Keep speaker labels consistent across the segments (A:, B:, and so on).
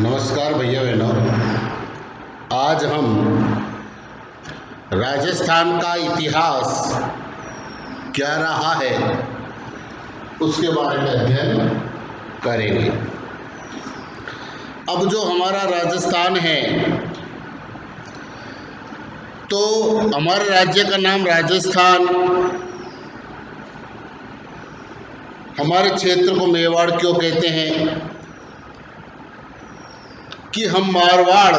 A: नमस्कार भैया बहनों। आज हम राजस्थान का इतिहास क्या रहा है उसके बारे में अध्ययन करेंगे। अब जो हमारा राजस्थान है तो हमारे राज्य का नाम राजस्थान, हमारे क्षेत्र को मेवाड़ क्यों कहते हैं कि हम मारवाड़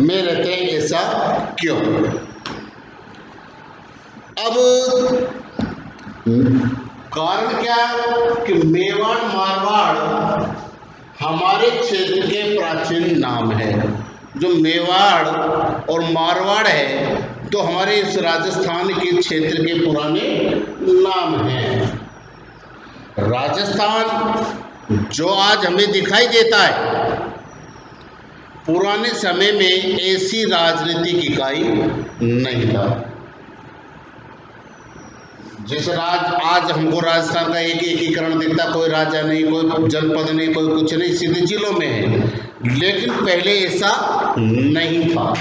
A: में रहते हैं, ऐसा क्यों? अब कारण क्या कि मेवाड़ मारवाड़ हमारे क्षेत्र के प्राचीन नाम है। जो मेवाड़ और मारवाड़ है तो हमारे इस राजस्थान के क्षेत्र के पुराने नाम हैं। राजस्थान जो आज हमें दिखाई देता है, पुराने समय में ऐसी राजनीतिक इकाई नहीं था। जैसे आज हमको राजस्थान का एक एकीकरण दिखता, कोई राजा नहीं, कोई जनपद नहीं, कोई कुछ नहीं, सीधे जिलों में है। लेकिन पहले ऐसा नहीं था।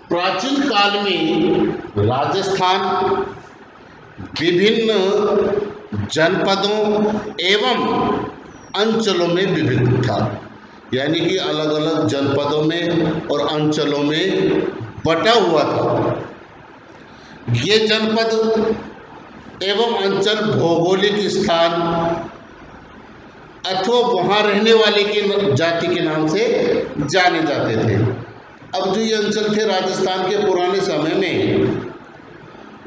A: प्राचीन काल में राजस्थान विभिन्न जनपदों एवं अंचलों में विभक्त था, यानी कि अलग अलग जनपदों में और अंचलों में बटा हुआ था। ये जनपद एवं अंचल भौगोलिक स्थान अथवा वहाँ रहने वाले के जाति के नाम से जाने जाते थे। अब जो ये अंचल थे राजस्थान के पुराने समय में,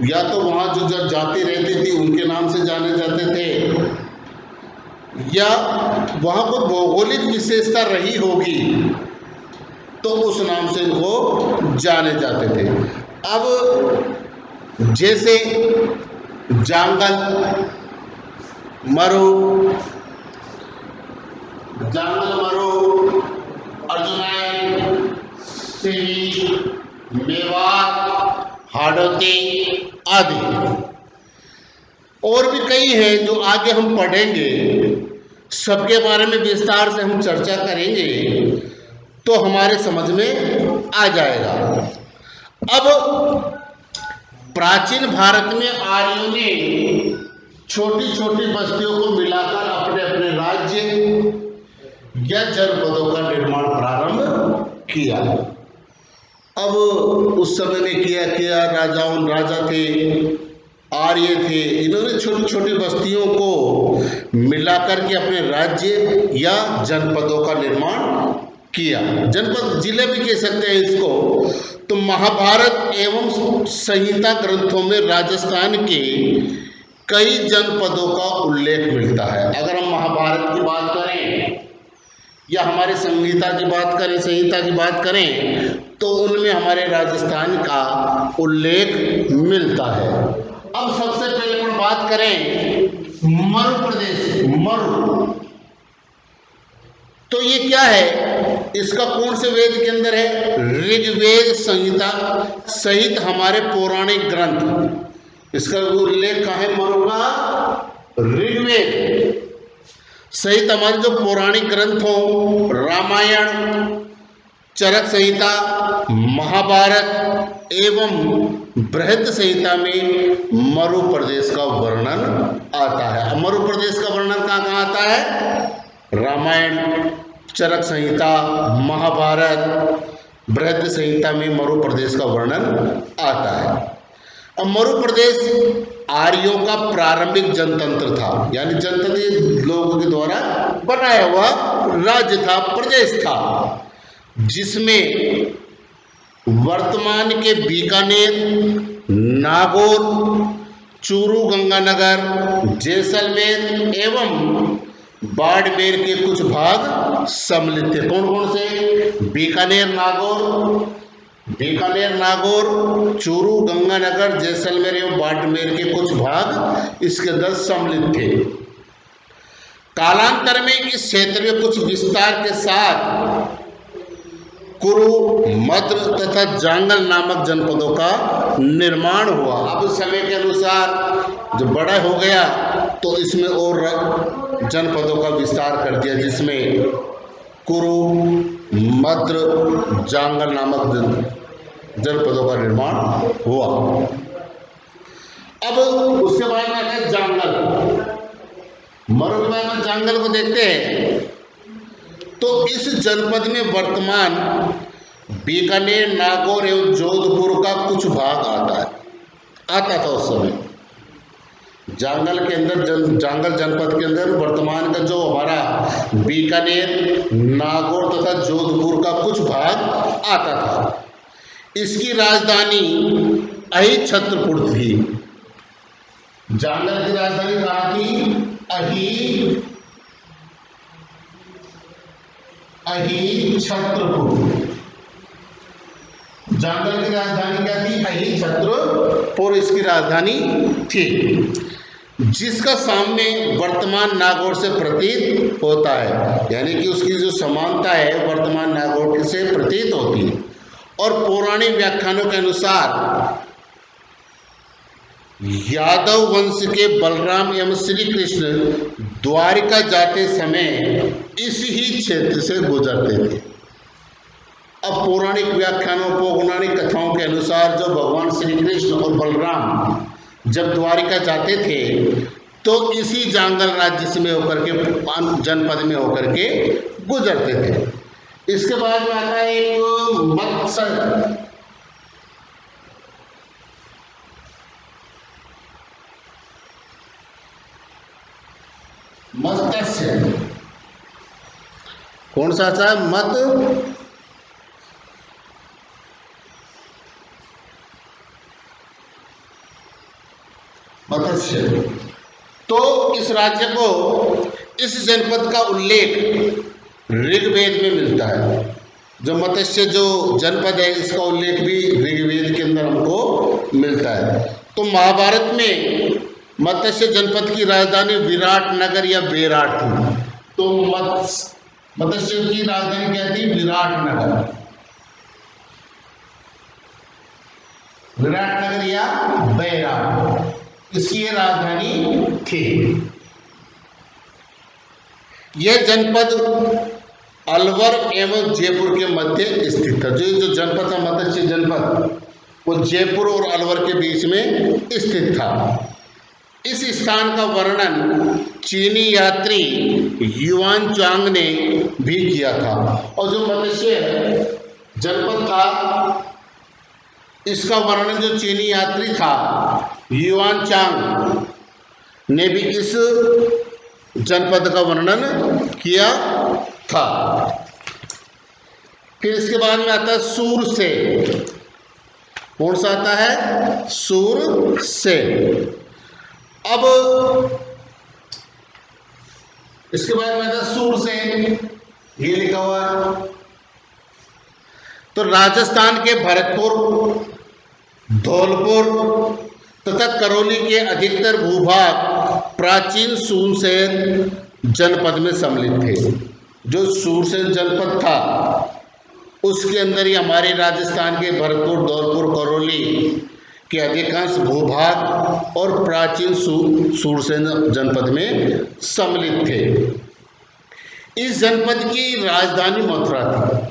A: या तो वहाँ जो जाति रहती थी उनके नाम से जाने जाते थे, या वहाँ पर भौगोलिक विशेषता रही होगी तो उस नाम से इनको जाने जाते थे। अब जैसे जांगल, मरु, अर्जुनाइल, सिरी, मेवात, हाड़ौती आदि और भी कई हैं जो आगे हम पढ़ेंगे। सबके बारे में विस्तार से हम चर्चा करेंगे तो हमारे समझ में आ जाएगा। अब प्राचीन भारत में आर्यों ने छोटी छोटी बस्तियों को मिलाकर अपने अपने राज्य या जनपदों का निर्माण प्रारंभ किया। अब उस समय में किया राजा थे, आर्य थे, इन्होंने छोटी छोटी बस्तियों को मिलाकर के अपने राज्य या जनपदों का निर्माण किया। जनपद जिले भी कह सकते हैं इसको। तो महाभारत एवं संहिता ग्रंथों में राजस्थान के कई जनपदों का उल्लेख मिलता है। अगर हम महाभारत की बात करें या हमारे संहिता की बात करें तो उनमें हमारे राजस्थान का उल्लेख मिलता है। अब सबसे पहले हम बात करें मरु प्रदेश। मरु तो ये क्या है? इसका कौन से वेद के अंदर है? ऋग्वेद संहिता सहित हमारे पौराणिक ग्रंथ, इसका उल्लेख कहाँ है? मरु का ऋग्वेद सहित हमारे जो पौराणिक ग्रंथ हो, रामायण, चरक संहिता, महाभारत एवं बृहद संहिता में मरु प्रदेश का वर्णन आता है। मरु प्रदेश का वर्णन कहाँ कहाँ आता है? रामायण, चरक संहिता, महाभारत, बृहद संहिता में मरु प्रदेश का वर्णन आता है। अब मरु प्रदेश आर्यों का प्रारंभिक जनतंत्र था, यानी जनतंत्र लोगों के द्वारा बनाया हुआ राज्य था, प्रदेश था, जिसमें वर्तमान के बीकानेर, नागौर, चूरू, गंगानगर, जैसलमेर एवं बाड़मेर के कुछ भाग सम्मिलित थे। कौन कौन से? बीकानेर, नागौर, चूरू, गंगानगर, जैसलमेर एवं बाड़मेर के कुछ भाग इसके अंदर सम्मिलित थे। कालांतर में इस क्षेत्र में कुछ विस्तार के साथ कुरु, मद्र तथा जांगल नामक जनपदों का निर्माण हुआ। अब समय के अनुसार जब बड़ा हो गया तो इसमें और जनपदों का विस्तार कर दिया, जिसमें कुरु, मद्र, जांगल नामक जनपदों का निर्माण हुआ। अब उसके बाद में आता है जांगल। मरुभूमि में जांगल को देखते हैं तो इस जनपद में वर्तमान बीकानेर, नागौर एवं जोधपुर का कुछ भाग आता था उस समय। जांगल के अंदर जांगल जनपद के अंदर वर्तमान का जो हमारा बीकानेर, नागौर तथा जोधपुर का कुछ भाग आता था। इसकी राजधानी अहिछत्रपुर थी। जांगल की राजधानी कहाँ थी? अहिछत्रपुर। जांगल की राजधानी क्या थी? अहिछत्रपुर इसकी राजधानी थी, जिसका साम्य वर्तमान नागौर से प्रतीत होता है, यानी कि उसकी जो समानता है वर्तमान नागौर से प्रतीत होती है। और पौराणिक व्याख्यानों के अनुसार यादव वंश के बलराम एवं श्री कृष्ण द्वारिका जाते समय इस ही क्षेत्र से गुजरते थे। अब पौराणिक व्याख्यानों, पौराणिक कथाओं के अनुसार जो भगवान श्री कृष्ण और बलराम जब द्वारिका जाते थे तो इसी जांगल राज्य में होकर के, जनपद में होकर के गुजरते थे। इसके बाद में आता है एक मत्स्य। कौन सा था? मत्स्य। तो इस राज्य को, इस जनपद का उल्लेख ऋग्वेद में मिलता है। जो मत्स्य जो जनपद है इसका उल्लेख भी ऋग्वेद के अंदर हमको मिलता है। तो महाभारत में मत्स्य जनपद की राजधानी विराट नगर या बेराट थी। तो मत्स्य की राजधानी क्या थी? विराट नगर। विराट नगर या बेराट इसकी ये राजधानी थी। यह जनपद अलवर एवं जयपुर के मध्य स्थित था। जो जनपद था मत्स्य जनपद, वो जयपुर और अलवर के बीच में स्थित था। इस स्थान का वर्णन चीनी यात्री युआन चांग ने भी किया था। और जो मत्स्य जनपद था इसका वर्णन जो चीनी यात्री था युआन चांग ने भी इस जनपद का वर्णन किया था। फिर इसके बाद में आता है सूरसेन। कौन सा आता है? सूरसेन। अब इसके बाद में आता है सूरसेन, ये लिखा हुआ है। तो राजस्थान के भरतपुर, धौलपुर तथा करौली के अधिकतर भूभाग प्राचीन सूरसेन जनपद में सम्मिलित थे। जो सूरसेन जनपद था उसके अंदर ही हमारे राजस्थान के भरतपुर, धौलपुर, करौली के अधिकांश भूभाग और प्राचीन सूरसेन जनपद में सम्मिलित थे। इस जनपद की राजधानी मथुरा थी।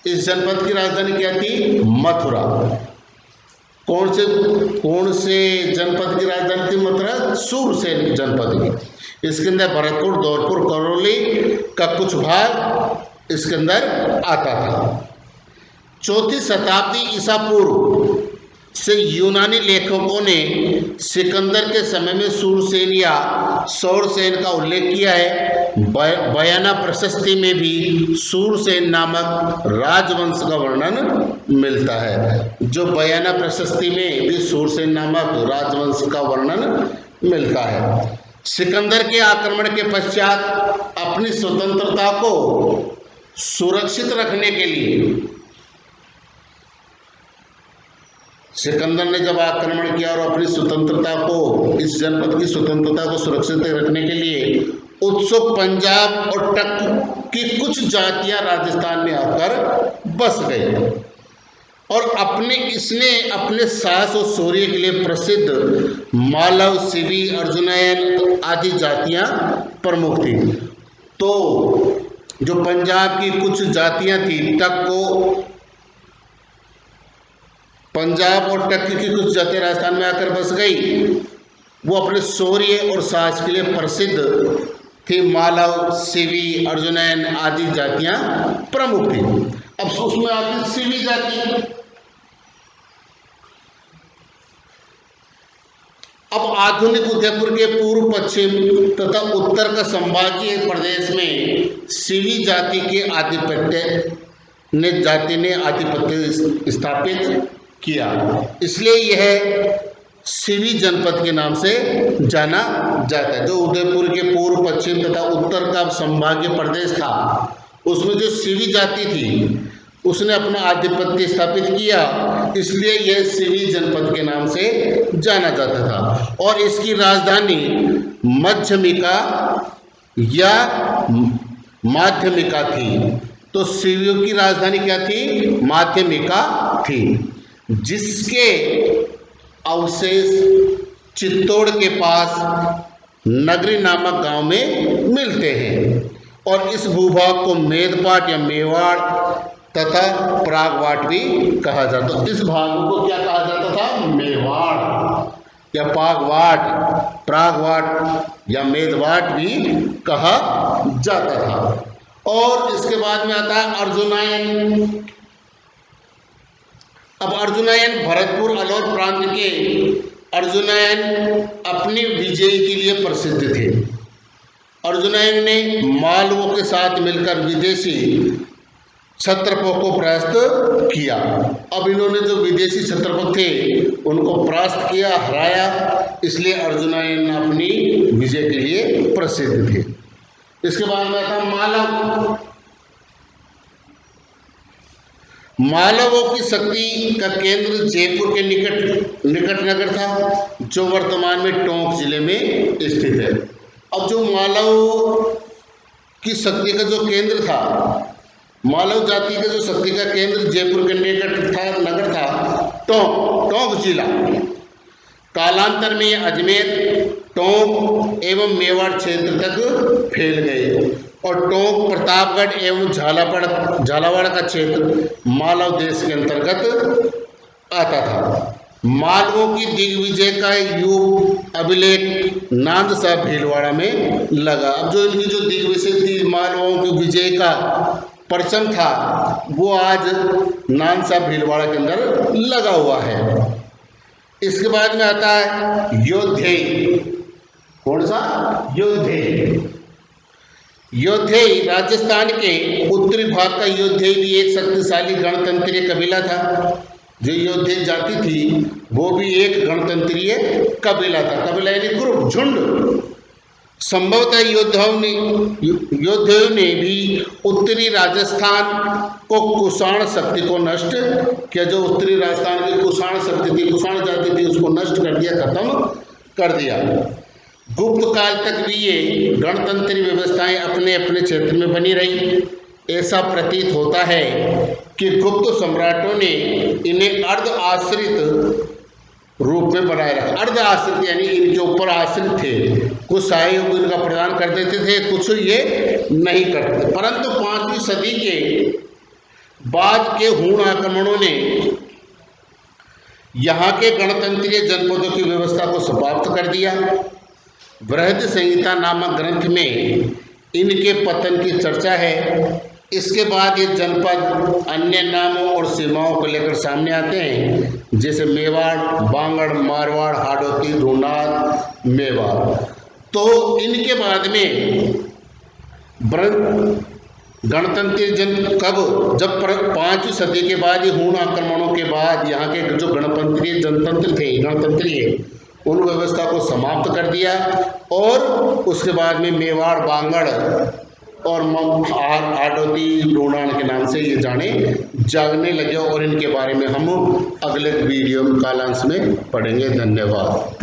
A: इस जनपद की राजधानी क्या थी? मथुरा। कौन से जनपद की राजधानी थी मथुरा? सूरसेन जनपद की। इसके अंदर भरतपुर, धौलपुर, करौली का कुछ भाग इसके अंदर आता था। 4वीं शताब्दी ईसा पूर्व से यूनानी लेखकों ने सिकंदर के समय में सूरसेन या सौरसेन का उल्लेख किया है। बयाना प्रशस्ति में भी सूरसेन नामक राजवंश का वर्णन मिलता है। जो बयाना प्रशस्ति में भी सूरसेन नामक राजवंश का वर्णन मिलता है। सिकंदर के आक्रमण के पश्चात अपनी स्वतंत्रता को सुरक्षित रखने के लिए सिकंदर ने जब आक्रमण किया और अपनी स्वतंत्रता को, इस जनपद की स्वतंत्रता को सुरक्षित रखने के लिए उत्सुक पंजाब और टक की कुछ जातियां राजस्थान में आकर बस गई और इसने अपने साहस और शौर्य के लिए प्रसिद्ध मालव, शिवी, अर्जुनयन आदि जातियां प्रमुख थी। तो जो पंजाब की कुछ जातियां थी, पंजाब और टक की कुछ जातियां राजस्थान में आकर बस गई, वो अपने शौर्य और साहस के लिए प्रसिद्ध थी। मालव, शिवी, अर्जुनयन आदि जातियां प्रमुख थी। अब उसमें आती शिवी जाति। अब आधुनिक उदयपुर के पूर्व, पश्चिम तथा उत्तर का संभागीय प्रदेश में शिवी जाति के जाति ने आधिपत्य स्थापित किया, इसलिए यह शिवी जनपद के नाम से जाना जाता है। जो उदयपुर के पूर्व, पश्चिम तथा उत्तर का संभागीय प्रदेश था, उसमें जो शिवी जाति थी उसने अपना आधिपत्य स्थापित किया, इसलिए यह शिवी जनपद के नाम से जाना जाता था। और इसकी राजधानी मध्यमिका या माध्यमिका थी। तो शिवियों की राजधानी क्या थी? माध्यमिका थी, जिसके अवशेष चित्तौड़ के पास नगरी नामक गांव में मिलते हैं। और इस भूभाग को मेदपाट या मेवाड़ तथा प्रागवाट भी कहा जाता है। इस भाग को क्या कहा जाता था? मेवाड़ या प्रागवाट या मेदवाट भी कहा जाता था। और इसके बाद में आता है अर्जुनयन। अब अर्जुनयन भरतपुर अलौर प्रांत के अर्जुनयन अपनी विजय के लिए प्रसिद्ध थे। अर्जुनयन ने मालवों के साथ मिलकर विदेशी क्षत्रपों को परास्त किया। अब इन्होंने जो विदेशी क्षत्रप थे उनको परास्त किया, हराया, इसलिए अर्जुनयन अपनी विजय के लिए प्रसिद्ध थे। इसके बाद में था मालव। मालवों की शक्ति का केंद्र जयपुर के निकट नगर था, जो वर्तमान में टोंक जिले में स्थित है। अब जो मालव की शक्ति का जो केंद्र था, मालव जाति का जो शक्ति का केंद्र जयपुर के निकट था, नगर था टोंक जिला। कालांतर में यह अजमेर, टोंक एवं मेवाड़ क्षेत्र तक फैल गए और टोंक, प्रतापगढ़ एवं झालावाड़ का क्षेत्र मालव देश के अंतर्गत आता था। मालवों की दिग्विजय का युग अभिलेख नांदसा भीलवाड़ा में लगा। अब जो इनकी जो दिग्विजय थी, मालवों की विजय का परचम था, वो आज नांदसा भीलवाड़ा के अंदर लगा हुआ है। इसके बाद में आता है योद्धेय। कौन सा? योद्धेय। योद्धेय राजस्थान के उत्तरी भाग का योद्धेय भी एक शक्तिशाली गणतंत्रीय कबीला था। जो योद्धेय जाति थी वो भी एक गणतंत्रीय कबीला था। कबीला यानी ग्रुप, झुंड। संभवतः योद्धेयों ने भी उत्तरी राजस्थान को कुषाण शक्ति को नष्ट किया। जो उत्तरी राजस्थान की कुषाण शक्ति थी, कुषाण जाति थी, उसको नष्ट कर दिया, खत्म कर दिया। गुप्त काल तक भी ये गणतंत्री व्यवस्थाएं अपने अपने क्षेत्र में बनी रही। ऐसा प्रतीत होता है कि गुप्त सम्राटों ने इन्हें अर्ध आश्रित रूप में बनाए रखा। अर्ध आश्रित यानी इनके ऊपर आश्रित थे। कुछ सहयोग इनका प्रदान कर देते थे, कुछ ये नहीं करते। परंतु 5वीं सदी के बाद के हूण आक्रमणों ने यहाँ के गणतंत्रीय जनपदों की व्यवस्था को समाप्त कर दिया। बृहद संहिता नामक ग्रंथ में इनके पतन की चर्चा है। इसके बाद ये जनपद अन्य नामों और सीमाओं को लेकर सामने आते हैं, जैसे मेवाड़, बांगड़, मारवाड़, हाड़ौती, ढूंढार, मेवाड़। तो इनके बाद में गणतंत्र कब? जब 5वीं सदी के बाद, ये हूण आक्रमणों के बाद यहाँ के जो गणतंत्री है उन व्यवस्था को समाप्त कर दिया और उसके बाद में मेवाड़, बांगड़ और हाड़ौती, ढूंढार के नाम से ये जागने लगे। और इनके बारे में हम अगले वीडियो कालांश में पढ़ेंगे। धन्यवाद।